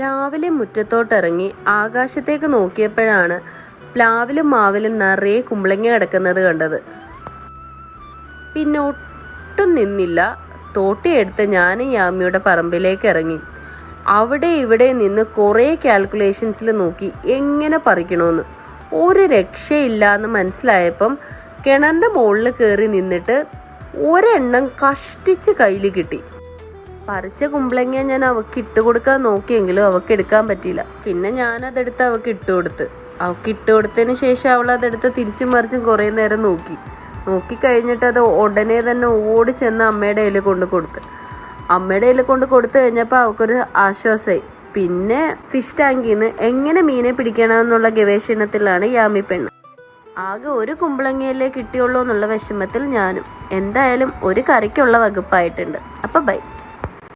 രാവിലെ മുറ്റത്തോട്ടിറങ്ങി ആകാശത്തേക്ക് നോക്കിയപ്പോഴാണ് പ്ലാവിലും മാവിലും നിറയെ കുമ്പളങ്ങ കിടക്കുന്നത് കണ്ടത്. പിന്നെ ഒട്ടും നിന്നില്ല, തോട്ടിയെടുത്ത് ഞാനും യാമിയുടെ പറമ്പിലേക്ക് ഇറങ്ങി. അവിടെ ഇവിടെ നിന്ന് കുറേ കാൽക്കുലേഷൻസിൽ നോക്കി എങ്ങനെ പറിക്കണമെന്ന്. ഒരു രക്ഷയില്ലാന്ന് മനസ്സിലായപ്പം കിണറിൻ്റെ മുകളിൽ കയറി നിന്നിട്ട് ഒരെണ്ണം കഷ്ടിച്ച് കയ്യിൽ കിട്ടി. പറിച്ച കുമ്പളങ്ങ ഞാൻ അവൾക്ക് ഇട്ട് കൊടുക്കാൻ നോക്കിയെങ്കിലും അവൾക്ക് എടുക്കാൻ പറ്റിയില്ല. പിന്നെ ഞാനതെടുത്ത് അവൾക്ക് ഇട്ട് കൊടുത്തതിന് ശേഷം അവൾ അതെടുത്ത് തിരിച്ചും മറിച്ചും കുറേ നേരം നോക്കിക്കഴിഞ്ഞിട്ട് അത് ഉടനെ തന്നെ ഓടി ചെന്ന് അമ്മയുടെ കയ്യിൽ കൊണ്ട് കൊടുത്തു കഴിഞ്ഞപ്പോൾ അവൾക്കൊരു ആശ്വാസമായി. പിന്നെ ഫിഷ് ടാങ്കിൽ നിന്ന് എങ്ങനെ മീനെ പിടിക്കണമെന്നുള്ള ഗവേഷണത്തിലാണ് യാമി പെണ്ണ്. ആകെ ഒരു കുമ്പളങ്ങയല്ലേ കിട്ടിയുള്ളൂ എന്നുള്ള വിഷമത്തിൽ ഞാനും. എന്തായാലും ഒരു കറിക്കുള്ള വകുപ്പായിട്ടുണ്ട്. അപ്പം ബൈ.